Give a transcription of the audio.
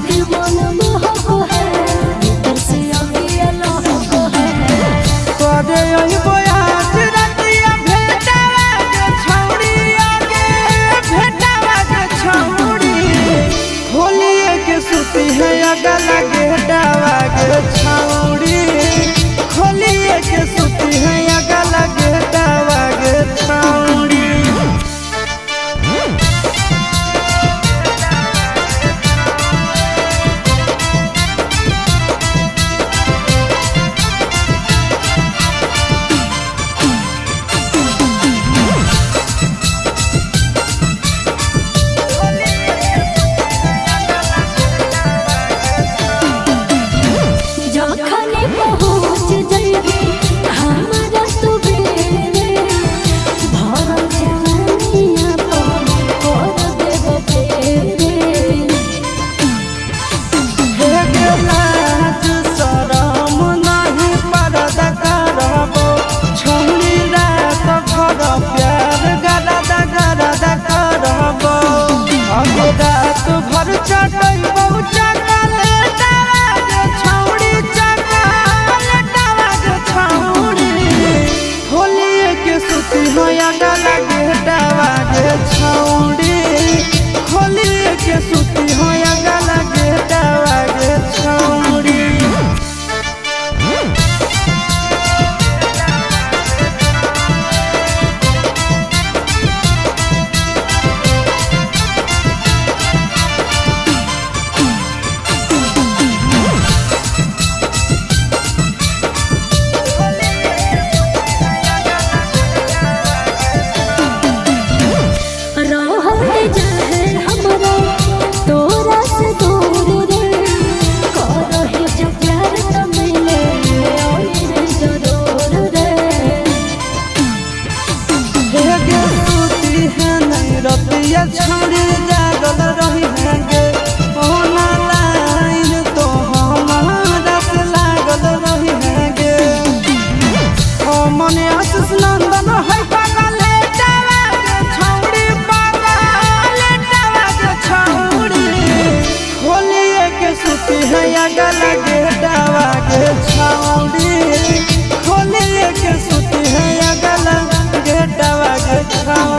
के मन मोहक है भीतर से अभी अलोहक है करे ओही बोयाज रतिया भेटावा के छौड़ी आगे भेटावा के छौड़ी होलिए के सुती है अगल गेटावा के छौड़ी होलिए के सुती है अगल गेटावा के छौड़ी जखने पहुँच जइबे हमरा तू बेरे भरल जवानिया पर कर देब फेरे हे गे लाज शरम नाही पर्दा करबो छौड़ी रात भर प्यार गरदा गरदा करबो अगे रात भर चटैबो चकलेटावा के छौड़ी चकलेटावा के छौड़ी होलिए के सुती हो अगल गेटावा के छौड़ी होलिए के सुती हो अगल गेटावा के छौड़ी रहत जाहे हमरा तोरा से दूर रे करहे जो प्यार त मिले ओही रे जरूर रे हे गे सुती है नहीं रतिया छौड़ी जागल रही है गे ओना लाइन तो हमारा से लागल रही है गे ओ मने आशीष नंदन है पगलेटावा के छौड़ी पगलेटावा के छौड़ी होलिए के सुती है अगल गेटावा के छौड़ी होलिए के सुती है अगल गेटावा के छौड़ी।